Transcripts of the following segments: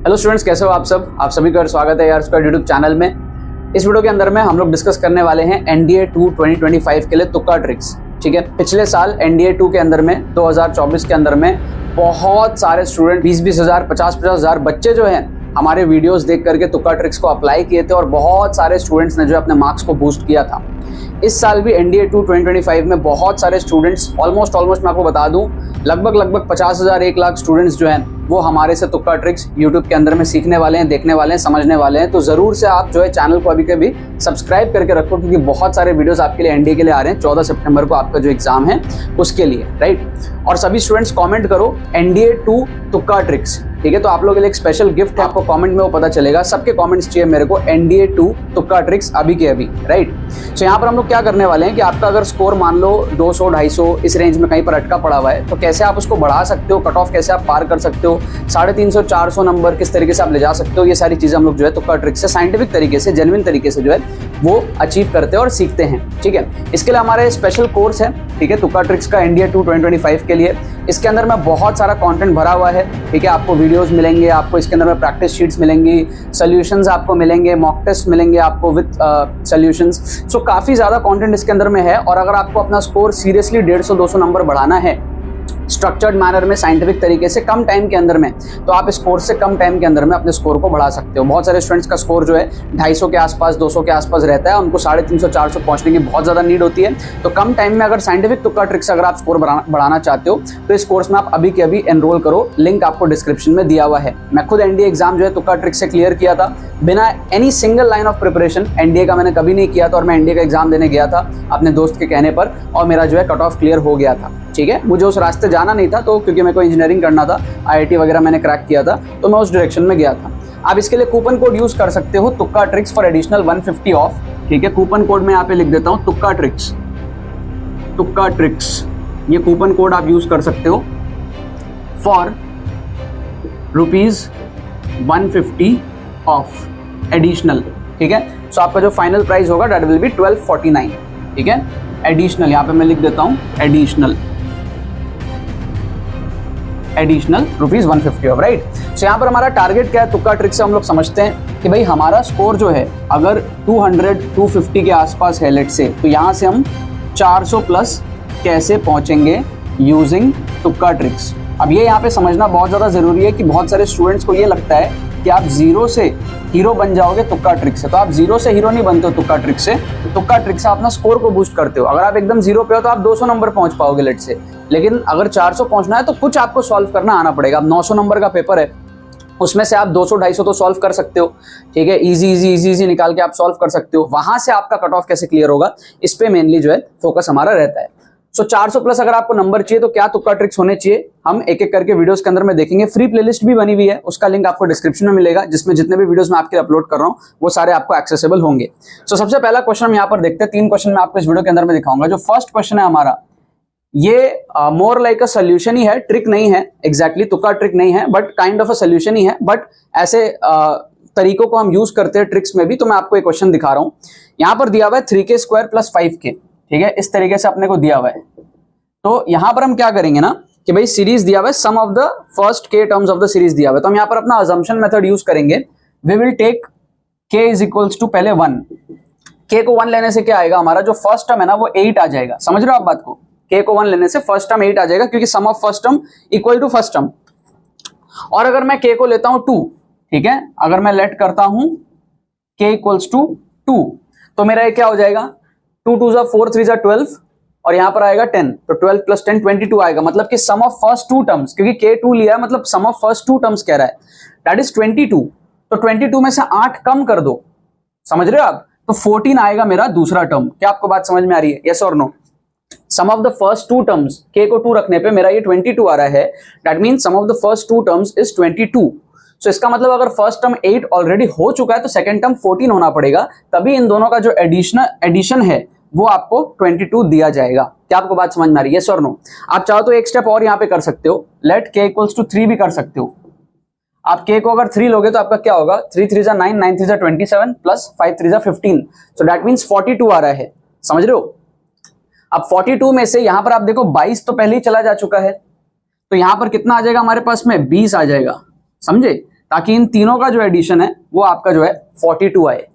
Hello students, कैसे हो आप सब? आप सभी का स्वागत है यार स्क्वायर यूट्यूब चैनल में। इस वीडियो के अंदर में हम लोग डिस्कस करने वाले हैं एनडीए 2 2025 के लिए तुक्का ट्रिक्स। ठीक है, पिछले साल एनडीए 2 के अंदर में 2024 के अंदर में बहुत सारे स्टूडेंट 20-20 हज़ार 50-50 हज़ार बच्चे जो हैं हमारे वीडियोस देख करके तुक्का ट्रिक्स को अप्लाई किए थे और बहुत सारे स्टूडेंट्स ने जो अपने मार्क्स को बूस्ट किया था। इस साल भी एनडीए 2 2025 में बहुत सारे स्टूडेंट्स ऑलमोस्ट मैं आपको बता दूं लगभग 50,000 1 लाख स्टूडेंट्स जो हैं वो हमारे से तुक्का ट्रिक्स यूट्यूब के अंदर में सीखने वाले हैं, देखने वाले हैं, समझने वाले हैं। तो ज़रूर से आप जो है चैनल को अभी के भी सब्सक्राइब करके रखो, क्योंकि बहुत सारे वीडियोस आपके लिए एनडीए के लिए आ रहे हैं 14 सितंबर को आपका जो एग्जाम है उसके लिए, राइट। और सभी स्टूडेंट्स कमेंट करो एनडीए 2 तुक्का ट्रिक्स, ठीक है। तो आप लोगों के लिए एक स्पेशल गिफ्ट है, आपको कमेंट में वो पता चलेगा। सबके कमेंट्स चाहिए मेरे को एनडीए 2 तुक्का ट्रिक्स अभी के अभी, राइट। सो यहाँ पर हम लोग क्या करने वाले हैं कि आपका अगर स्कोर मान लो 200-250 इस रेंज में कहीं पर अटका पड़ा हुआ है, तो कैसे आप उसको बढ़ा सकते हो, कट ऑफ कैसे आप पार कर सकते हो, 350-400 नंबर किस तरीके से आप ले जा सकते हो, ये सारी चीजें हम लोग जो है तुक्का ट्रिक्स से साइंटिफिक तरीके से, जेन्युइन तरीके से जो है वो अचीव करते हैं और सीखते हैं, ठीक है। इसके लिए हमारे स्पेशल कोर्स है, ठीक है, तुक्का ट्रिक्स का एनडीए 2 2025 के लिए। इसके अंदर में बहुत सारा कंटेंट भरा हुआ है, ठीक है। आपको वीडियोस मिलेंगे, आपको इसके अंदर में प्रैक्टिस शीट्स मिलेंगी, सॉल्यूशंस आपको मिलेंगे, मॉक टेस्ट मिलेंगे आपको विद सॉल्यूशंस। सो काफ़ी ज़्यादा कंटेंट इसके अंदर में है। और अगर आपको अपना स्कोर सीरियसली 150-200 नंबर बढ़ाना है स्ट्रक्चर्ड मैनर में, साइंटिफिक तरीके से, कम टाइम के अंदर में, तो आप इस कोर्स से कम टाइम के अंदर में अपने स्कोर को बढ़ा सकते हो। बहुत सारे स्टूडेंट्स का स्कोर जो है 250 के आसपास, 200 के आसपास रहता है, उनको 350-400 पहुंचने की बहुत ज़्यादा नीड होती है। तो कम टाइम में अगर साइंटिफिक तुक्का ट्रिक्स अगर आप स्कोर बढ़ाना चाहते हो तो इस कोर्स में आप अभी के अभी एनरोल करो, लिंक आपको डिस्क्रिप्शन में दिया हुआ है। मैं खुद एनडीए एग्जाम जो है तुक्का ट्रिक्स से क्लियर किया था, बिना any single line of preparation. NDA का मैंने कभी नहीं किया था और मैं एनडीए का एग्जाम देने गया था अपने दोस्त के कहने पर, और मेरा जो है कट ऑफ क्लियर हो गया था, ठीक है। मुझे उस रास्ते जाना नहीं था, तो क्योंकि मेरे को इंजीनियरिंग करना था, आईआईटी वगैरह मैंने क्रैक किया था, तो मैं उस डायरेक्शन में गया था। आप इसके लिए कूपन कोड यूज कर सकते हो, तुक्का ट्रिक्स फॉर एडिशनल 150 ऑफ, ठीक है। कूपन कोड में यहाँ पे लिख देता हूँ तुक्का ट्रिक्स, ये कूपन कोड आप यूज कर सकते हो फॉर ₹150 ऑफ एडिशनल, ठीक है। सो आपका जो फाइनल प्राइस होगा दैट विल बी 1249, ठीक है। एडिशनल यहाँ पे मैं लिख देता हूँ एडिशनल ₹150 ऑफ, राइट। सो यहाँ पर हमारा टारगेट क्या है तुक्का ट्रिक से हम लोग समझते हैं कि भाई हमारा स्कोर जो है अगर 200-250 के आसपास है लेट से, तो यहाँ से हम 400 प्लस कैसे पहुंचेंगे यूजिंग तुक्का ट्रिक्स। अब ये यहाँ पे समझना बहुत ज़्यादा ज़रूरी है कि बहुत सारे स्टूडेंट्स को ये लगता है कि आप जीरो से हीरो बन जाओगे तुक्का ट्रिक से। तो आप जीरो से हीरो नहीं बनते हो तुक्का ट्रिक से। तुक्का ट्रिक से अपना स्कोर को बूस्ट करते हो। अगर आप एकदम जीरो पे हो तो आप 200 नंबर पहुंच पाओगे लेट से, लेकिन अगर 400 पहुंचना है तो कुछ आपको सॉल्व करना आना पड़ेगा। अब 900 नंबर का पेपर है, उसमें से आप 200-250 तो सॉल्व कर सकते हो, ठीक है। इजी निकाल के आप सॉल्व कर सकते हो। वहां से आपका कट ऑफ कैसे क्लियर होगा, इस पे मेनली जो है फोकस हमारा रहता है। सो 400 प्लस अगर आपको नंबर चाहिए तो क्या तुक्का ट्रिक्स होने चाहिए, हम एक एक करके वीडियोस के अंदर में देखेंगे। फ्री प्लेलिस्ट भी बनी हुई है, उसका लिंक आपको डिस्क्रिप्शन में मिलेगा, जिसमें जितने भी वीडियोस मैं आपके अपलोड कर रहा हूँ वो सारे आपको एक्सेसिबल होंगे। सो सबसे पहला क्वेश्चन हम यहाँ पर देखते हैं। 3 क्वेश्चन मैं आपको इस वीडियो के अंदर में दिखाऊंगा। जो फर्स्ट क्वेश्चन है हमारा, ये मोर लाइक अ सोल्यूशन ही है, ट्रिक नहीं है एग्जैक्टली, तुक्का ट्रिक नहीं है, but kind of a solution ही है। बट ऐसे तरीकों को हम यूज करते हैं ट्रिक्स में भी। तो मैं आपको एक क्वेश्चन दिखा रहा हूँ। यहाँ पर दिया हुआ है 3k² + 5k, ठीक है। इस तरीके से अपने को दिया हुआ है। तो यहां पर हम क्या करेंगे ना कि भाई सीरीज दिया हुआ है, sum of the first k terms of the series दिया हुआ है, तो हम यहां पर अपना अजम्पशन मेथड यूज करेंगे। वी विल टेक k = पहले 1, k को 1 लेने से क्या आएगा, हमारा जो फर्स्ट टर्म है ना वो 8 आ जाएगा। समझ रहे हो आप बात को, k को 1 लेने से फर्स्ट टर्म 8 आ जाएगा, क्योंकि sum of first term equal to first term. और अगर मैं k को लेता हूं 2, ठीक है, अगर मैं लेट करता हूं k = 2, तो मेरा ये क्या हो जाएगा, 2 2 = 4, 3 = 12, और यहां पर आएगा 10, तो 12 + 10 22 आएगा। मतलब कि सम ऑफ फर्स्ट 2 टर्म्स, क्योंकि k 2 लिया है, मतलब सम ऑफ फर्स्ट 2 टर्म्स कह रहा है, दैट इज 22। तो 22 में से 8 कम कर दो, समझ रहे हो आप, तो 14 आएगा मेरा दूसरा टर्म। क्या आपको बात समझ में आ रही है, यस और no? Some of the first 2 terms, k को 2 रखने पे मेरा ये 22 आ रहा है, that means some of the first 2 terms is 22। So इसका मतलब अगर फर्स्ट टर्म 8 ऑलरेडी हो चुका है तो सेकंड टर्म 14 होना पड़ेगा, तभी इन दोनों का जो एडिशन है वो आपको 22 दिया जाएगा। क्या आपको बात समझ में आ रही है, यस और नो? आप चाहो तो एक स्टेप और यहाँ पे कर सकते हो, लेट k = 3 भी कर सकते हो। आप k को अगर 3 लोगे तो आपका क्या होगा, 3 3 = 9, 9 3 = 27 प्लस 5 3 = 15, सो दैट मीन्स 42 आ रहा है। समझ रहे हो? अब 42 में से यहां पर आप देखो 22 तो पहले ही चला जा चुका है, तो यहां पर कितना आ जाएगा हमारे पास में, 20 आ जाएगा। समझे? ताकि इन तीनों का जो एडिशन है वो आपका जो है 42 आए।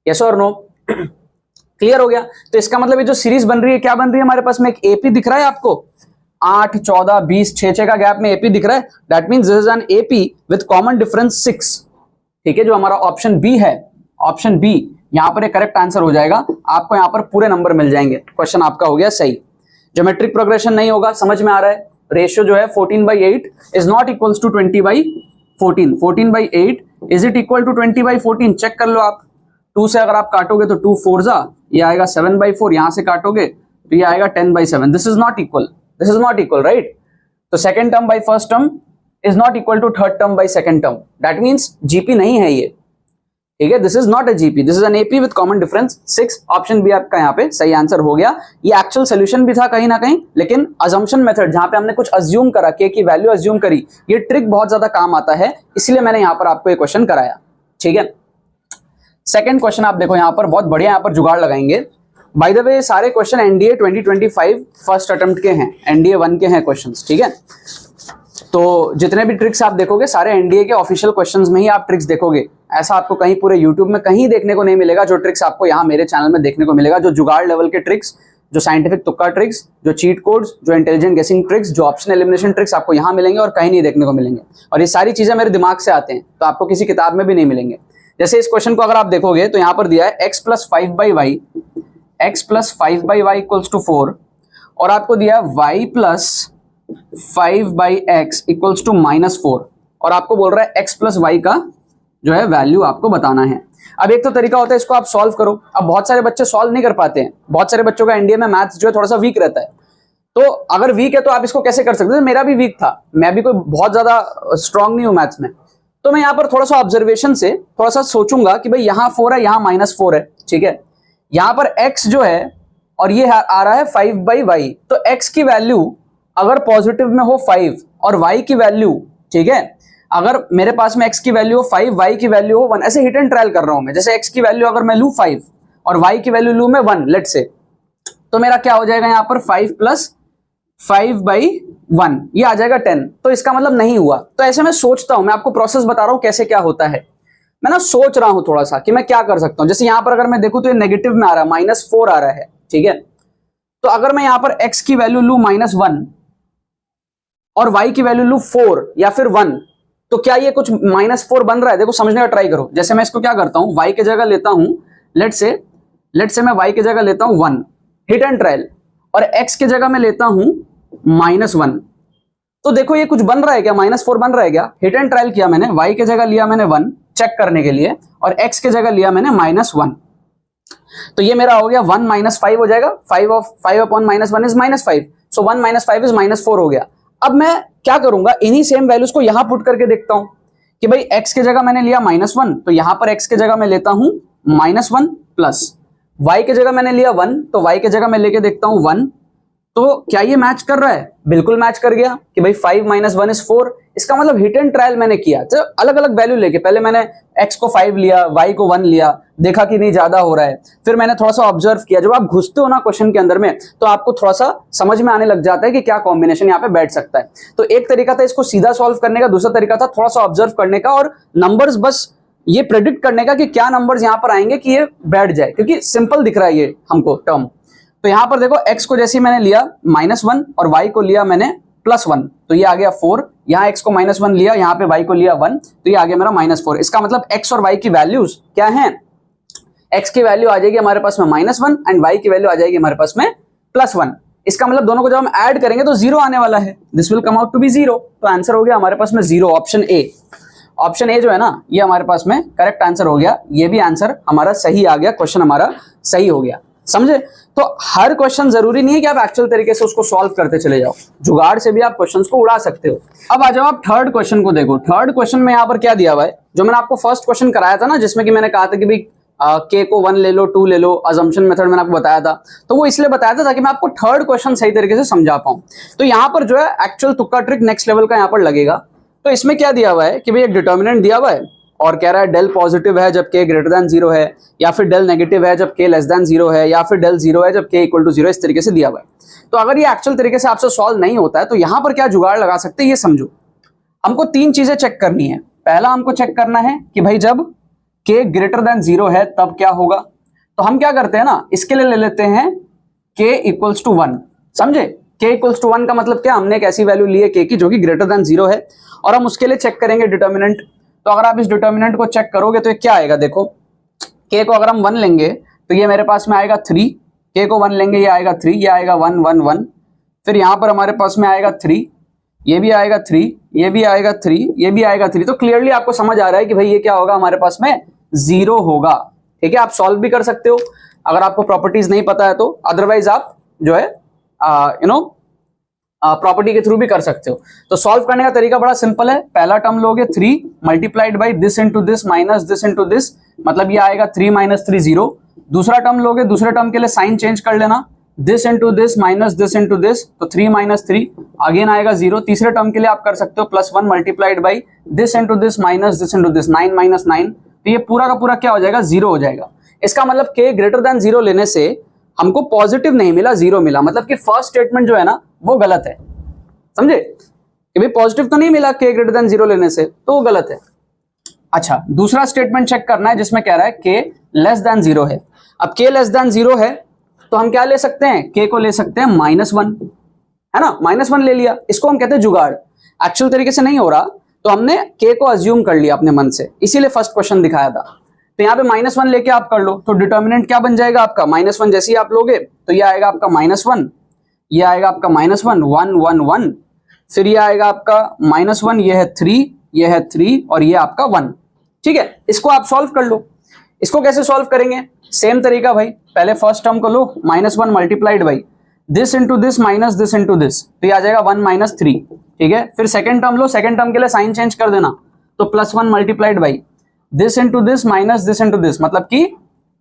यस और नो? क्लियर हो गया? तो इसका मतलब ये जो सीरीज बन रही है क्या बन रही है हमारे पास में, एक एपी दिख रहा है आपको, 8, 14, 20, 6 का गैप में एपी दिख रहा है। That means this is an AP with common difference 6। ठीक है, जो हमारा ऑप्शन बी है, ऑप्शन बी यहां पर एक करेक्ट आंसर हो जाएगा। आपको यहां पर पूरे नंबर मिल जाएंगे। क्वेश्चन आपका हो गया सही। ज्योमेट्रिक प्रोग्रेशन नहीं होगा, समझ में आ रहा है? रेशियो जो है 14/8 is not equals to 20/14। 14/8 is it equal to 20/14? Check कर लो आप। 2 से अगर आप काटोगे तो 2 4 जा, ये आएगा 7/4। यहां से काटोगे तो ये आएगा 10/7। This is not equal, this is not equal, right? तो second term by first term is not equal to third term by second term. That means GP नहीं है ये। ठीक है, this is not a GP, this is an AP with common difference 6। Option B आपका यहाँ पे सही answer हो गया। ये एक्चुअल सोल्यूशन भी था कहीं ना कहीं, लेकिन अजम्पशन मेथड जहां पे हमने कुछ अज्यूम करा, के की वैल्यू अज्यूम करी, ये ट्रिक बहुत ज्यादा काम आता है, इसलिए मैंने यहाँ पर आपको ये क्वेश्चन कराया। ठीक है, सेकंड क्वेश्चन आप देखो यहाँ पर, बहुत बढ़िया यहाँ पर जुगाड़ लगाएंगे। बाय द वे सारे क्वेश्चन एनडीए 2025 फर्स्ट अटेम्प्ट के हैं, एनडीए 1 के हैं क्वेश्चंस। ठीक है, तो जितने भी ट्रिक्स आप देखोगे सारे एनडीए के ऑफिशियल क्वेश्चंस में ही आप ट्रिक्स देखोगे। ऐसा आपको कहीं पूरे यूट्यूब में कहीं देखने को नहीं मिलेगा जो ट्रिक्स आपको यहाँ मेरे चैनल में देखने को मिलेगा। जो जुगाड़ लेवल के ट्रिक्स, जो साइंटिफिक तुक्का ट्रिक्स, जो चीट कोड्स, जो इंटेलिजेंट गेसिंग ट्रिक्स, जो ऑप्शन एलिमिनेशन ट्रिक्स आपको यहाँ मिलेंगे और कहीं नहीं देखने को मिलेंगे। और ये सारी चीजें मेरे दिमाग से आते हैं, तो आपको किसी किताब में भी नहीं मिलेंगे। जैसे इस क्वेश्चन को अगर आप देखोगे तो यहाँ पर दिया है x + 5/y, x + 5/y equals to 4, और आपको दिया है y + 5/x इक्वल्स टू -4, और आपको बोल रहा है x + y का जो है वैल्यू आपको बताना है। अब एक तो तरीका होता है इसको आप सॉल्व करो। अब बहुत सारे बच्चे सॉल्व नहीं कर पाते हैं, बहुत सारे बच्चों का एनडीए में मैथ्स जो है थोड़ा सा वीक रहता है। तो अगर वीक है तो आप इसको कैसे कर सकते हैं? मेरा भी वीक था, मैं भी कोई बहुत ज्यादा स्ट्रांग नहीं हूं मैथ्स में, तो मैं यहाँ पर थोड़ा सा ऑब्जर्वेशन से थोड़ा सा सोचूंगा कि भाई यहाँ 4 है, यहाँ -4 है। ठीक है, यहाँ पर x जो है और ये आ रहा है 5/y, तो x की वैल्यू अगर पॉजिटिव में हो 5 और y की वैल्यू, ठीक है, अगर मेरे पास में x की वैल्यू हो 5, y की वैल्यू हो 1, ऐसे हिट एंड ट्रायल कर रहा हूं मैं। जैसे x की वैल्यू अगर मैं लूं 5 और y की वैल्यू लूं मैं 1 लेट से, तो मेरा क्या हो जाएगा यहाँ पर 5 + 5/1, ये आ जाएगा 10। तो इसका मतलब नहीं हुआ। तो ऐसे मैं सोचता हूं, मैं आपको प्रोसेस बता रहा हूं कैसे क्या होता है। मैं ना सोच रहा हूं थोड़ा सा कि मैं क्या कर सकता हूं। जैसे यहाँ पर अगर मैं देखूं तो ये नेगेटिव में आ रहा है, -4 आ रहा है। ठीक है, तो अगर मैं यहाँ पर x की वैल्यू लूं -1 और y की वैल्यू लूं 4 या फिर 1, तो क्या ये कुछ -4 बन रहा है? देखो समझने का ट्राई करो। जैसे मैं इसको क्या करता हूं, y की जगह लेता हूं, लेट से मैं y की जगह लेता हूं 1, हिट एंड ट्रायल, और x की जगह मैं लेता हूं -1। तो देखो ये कुछ बन रहा है क्या? -4 बन रहा है क्या? हिट एंड ट्रायल किया मैंने, y की जगह लिया मैंने 1 चेक करने के लिए, और x की जगह लिया मैंने -1। तो ये मेरा हो गया 1 - 5 हो जाएगा। 5/-1 इज -5, सो 1 - 5 इज -4 हो गया। अब मैं क्या करूंगा, इन्हीं सेम वैल्यूज को यहां पुट करके देखता हूं कि भाई x की जगह मैंने लिया -1, तो यहां पर x की जगह मैं लेता हूं -1 प्लस y की जगह मैंने लिया 1, तो y की जगह मैं लेके देखता हूं 1। तो क्या ये मैच कर रहा है? बिल्कुल मैच कर गया कि भाई 5 - 1 इज 4। इसका मतलब हिट एंड ट्रायल मैंने किया, तो अलग अलग वैल्यू लेके, पहले मैंने x को 5 लिया, y को 1 लिया, देखा कि नहीं ज्यादा हो रहा है। फिर मैंने थोड़ा सा ऑब्जर्व किया। जब आप घुसते हो ना क्वेश्चन के अंदर में, तो आपको थोड़ा सा समझ में आने लग जाता है कि क्या कॉम्बिनेशन यहाँ पे बैठ सकता है। तो एक तरीका था इसको सीधा सॉल्व करने का, दूसरा तरीका था थोड़ा सा ऑब्जर्व करने का और नंबर्स बस ये प्रेडिक्ट करने का कि क्या नंबर्स यहाँ पर आएंगे कि ये बैठ जाए, क्योंकि सिंपल दिख रहा है ये हमको टर्म। तो यहां पर देखो x को जैसे मैंने लिया -1 और y को लिया मैंने +1, तो ये आ गया 4। यहाँ x को -1 लिया, यहाँ पे y को लिया 1, तो ये आ गया मेरा -4। इसका मतलब x और y की वैल्यूज क्या हैं? x की वैल्यू आ जाएगी हमारे पास में -1 एंड y की वैल्यू आ जाएगी हमारे पास में +1। इसका मतलब दोनों को जब हम ऐड करेंगे तो 0 आने वाला है, this will come out to be 0। तो आंसर हो गया हमारे पास में 0, ऑप्शन ए। ऑप्शन ए जो है ना, ये हमारे पास में करेक्ट आंसर हो गया। ये भी आंसर हमारा सही आ गया, क्वेश्चन हमारा सही हो गया। समझे? तो हर क्वेश्चन जरूरी नहीं है कि आप एक्चुअल तरीके से उसको सॉल्व करते चले जाओ, जुगाड़ से भी आप क्वेश्चंस को उड़ा सकते हो। अब आ जाओ आप थर्ड क्वेश्चन को देखो। थर्ड क्वेश्चन में यहाँ पर क्या दिया हुआ है, जो मैंने आपको फर्स्ट क्वेश्चन कराया था ना, जिसमें कि मैंने कहा था कि भाई k को 1 ले लो, 2 ले लो, अजम्पशन मेथड मैंने आपको बताया था। तो वो इसलिए बताया था ताकि मैं आपको थर्ड क्वेश्चन सही तरीके से समझा पाऊं। तो यहाँ पर जो है एक्चुअल तुक्का ट्रिक नेक्स्ट लेवल का यहाँ पर लगेगा। तो इसमें क्या दिया हुआ है कि भाई एक डिटर्मिनेंट दिया हुआ है और कह रहा है डेल पॉजिटिव है जब k ग्रेटर देन 0 है, या फिर डेल नेगेटिव है जब k लेस देन 0 है, या फिर डेल 0 है जब k इक्वल टू 0, इस तरीके से दिया हुआ है। तो अगर ये एक्चुअल तरीके से आपसे सॉल्व नहीं होता है तो यहां पर क्या जुगाड़ लगा सकते हैं ये समझो। हमको 3 चीजें चेक करनी है। पहला हमको चेक करना है कि भाई जब k ग्रेटर देन 0 है तब क्या होगा। तो हम क्या करते हैं ना, इसके लिए ले लेते हैं k इक्वल्स टू 1, समझे। k इक्वल्स टू 1 का मतलब क्या, हमने एक ऐसी वैल्यू ली है k की जो कि ग्रेटर देन 0 है, और हम उसके लिए चेक करेंगे डिटर्मिनेंट। तो अगर आप इस डिटर्मिनेंट को चेक करोगे तो ये क्या आएगा, देखो k को अगर हम 1 लेंगे तो ये मेरे पास में आएगा 3, k को 1 लेंगे ये आएगा 3, ये आएगा 1 1 1, फिर यहाँ पर हमारे पास में आएगा 3, ये भी आएगा 3, ये भी आएगा 3, ये भी आएगा 3। तो क्लियरली आपको समझ आ रहा है कि भाई ये क्या होगा, हमारे पास में 0 होगा। ठीक है, आप सॉल्व भी कर सकते हो अगर आपको प्रॉपर्टीज नहीं पता है तो, अदरवाइज आप जो है प्रॉपर्टी के थ्रू भी कर सकते हो। तो सॉल्व करने का तरीका बड़ा सिंपल है। पहला टर्म लोगे 3 multiplied by this into this minus this into this, मतलब ये आएगा 3 माइनस 3 0। दूसरा टर्म लोगे, दूसरे टर्म के लिए साइन चेंज कर लेना, this into this minus this into this, तो 3 माइनस 3 अगेन आएगा 0। तीसरे टर्म के लिए आप कर सकते हो +1 multiplied by this into this minus this into this, 9 minus 9, तो ये पूरा का पूरा क्या हो जाएगा, 0 हो जाएगा। इसका मतलब k ग्रेटर देन 0 लेने से हमको पॉजिटिव नहीं मिला, 0 मिला, मतलब कि फर्स्ट स्टेटमेंट जो है ना वो गलत है, समझे कि भाई पॉजिटिव तो नहीं मिला k ग्रेटर देन 0 लेने से, तो वो गलत है। अच्छा, दूसरा स्टेटमेंट चेक करना है जिसमें कह रहा है k लेस देन 0 है। अब k लेस देन 0 है तो हम क्या ले सकते हैं, k को ले सकते हैं -1, है ना, -1 ले लिया, इसको हम कहते हैं जुगाड़। एक्चुअल तरीके से नहीं हो रहा तो हमने k को अज्यूम कर लिया अपने मन से, इसीलिए फर्स्ट क्वेश्चन दिखाया था। तो यहाँ पे -1 लेके आप कर लो, तो डिटर्मिनेंट क्या बन जाएगा आपका, -1 जैसे ही आप लोगे तो ये आएगा आपका -1, ये आएगा आपका -1 1 1 1, फिर ये आएगा आपका -1, ये है 3, ये है 3 और ये आपका 1। ठीक है, इसको आप सॉल्व कर लो। इसको कैसे सॉल्व करेंगे, सेम तरीका भाई, पहले फर्स्ट टर्म को लो, -1 multiplied by this into this minus this into this, तो ये आ जाएगा 1 माइनस 3। ठीक है, फिर सेकंड टर्म लो, सेकंड टर्म के लिए साइन चेंज कर देना, तो +1 multiplied by this into this minus this into this, मतलब कि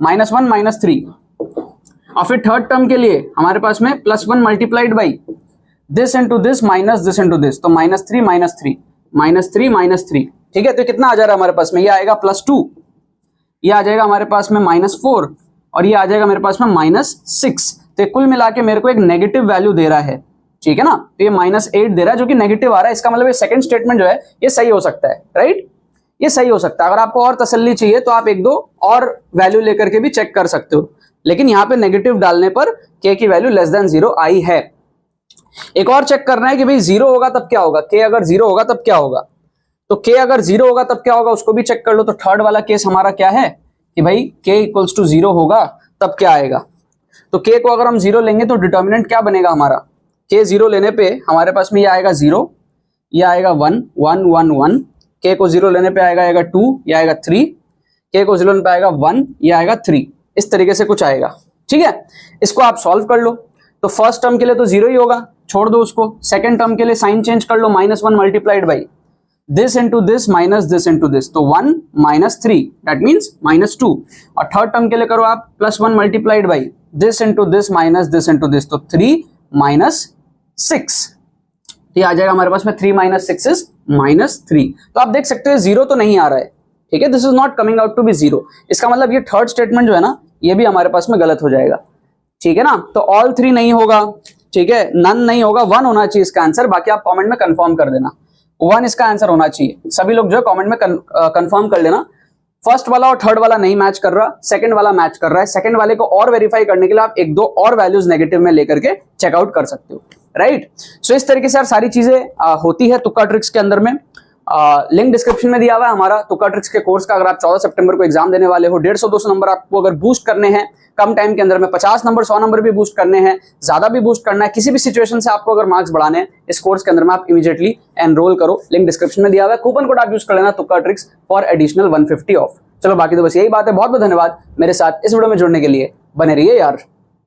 -1 माइनस 3। और फिर थर्ड टर्म के लिए हमारे पास में +1 multiplied by this into this minus this into this, तो -3 माइनस 3 माइनस 3 माइनस 3। ठीक है, तो कितना आ जा रहा है हमारे पास में, ये आएगा +2, ये आ जाएगा हमारे पास में -4 और ये आ जाएगा मेरे पास में -6। तो कुल मिला के मेरे को एक नेगेटिव वैल्यू दे रहा है, ठीक है ना, तो ये -8 दे रहा है जो कि नेगेटिव आ रहा है। इसका मतलब ये सेकंड स्टेटमेंट जो है ये सही हो सकता है, राइट, ये सही हो सकता है। अगर आपको और तसल्ली चाहिए तो आप एक दो और वैल्यू लेकर के भी चेक कर सकते हो, लेकिन यहाँ पे नेगेटिव डालने पर k की वैल्यू लेस देन 0 आई है। एक और चेक करना है कि भाई 0 होगा तब क्या होगा, k अगर 0 होगा तब क्या होगा, तो k अगर 0 होगा तब क्या होगा उसको भी चेक कर लो। तो थर्ड वाला केस हमारा क्या है कि भाई k इक्वल्स टू 0 होगा तब क्या आएगा, तो k को अगर हम 0 लेंगे तो डिटर्मिनेंट क्या बनेगा हमारा, k 0 लेने पे हमारे पास में ये आएगा 0, ये आएगा 1 1 1 1, k को 0 लेने पे आएगा 2, ये आएगा 3, k को 0 लेने पे आएगा 1, ये आएगा 3, इस तरीके से कुछ आएगा। ठीक है, इसको आप सॉल्व कर लो। तो फर्स्ट टर्म के लिए तो 0 ही होगा, छोड़ दो उसको। सेकंड टर्म के लिए साइन चेंज कर लो, -1 multiplied by this into this minus this into this, तो 1 माइनस 3 दैट मीन्स -2। और थर्ड टर्म के लिए करो आप +1 multiplied by this into this minus this into this, तो 3 माइनस 6, तो आ जाएगा हमारे पास में 3 माइनस 6 इज -3। तो आप देख सकते हो 0 तो नहीं आ रहा है, ठीक है, this is not coming out to be 0। इसका मतलब ये थर्ड स्टेटमेंट जो है ना ये भी हमारे पास में गलत हो जाएगा, ठीक है ना। तो ऑल 3 नहीं होगा, ठीक है, नन नहीं होगा, 1 होना चाहिए इसका आंसर। बाकी आप कमेंट में कंफर्म कर देना 1 इसका आंसर होना चाहिए। सभी लोग जो है कमेंट में कंफर्म कर लेना। फर्स्ट वाला और थर्ड वाला नहीं मैच कर रहा, सेकंड वाला मैच कर रहा है। सेकंड वाले को और वेरीफाई करने के लिए आप एक दो और वैल्यूज नेगेटिव में लेकर के चेकआउट कर सकते हो, राइट। सो इस तरीके से यार सारी चीजें होती है तुक्का ट्रिक्स के अंदर में। लिंक डिस्क्रिप्शन में दिया हुआ है हमारा तुक्का ट्रिक्स के कोर्स का। अगर आप 14 सितंबर को एग्जाम देने वाले हो, 150-200 नंबर आपको अगर बूस्ट करने हैं कम टाइम के अंदर में, 50 नंबर 100 नंबर भी बूस्ट करने हैं, ज्यादा भी बूस्ट करना है, किसी भी सिचुएशन से आपको अगर मार्क्स बढ़ाने हैं इस कोर्स के अंदर में, आप इमीडिएटली एनरोल करो। लिंक डिस्क्रिप्शन में दिया हुआ है, कूपन कोड आप यूज कर लेना तुक्का ट्रिक्स फॉर एडिशनल 150 ऑफ। चलो बाकी तो बस यही बात है। बहुत बहुत धन्यवाद मेरे साथ इस वीडियो में जुड़ने के लिए, बने रहिए यार।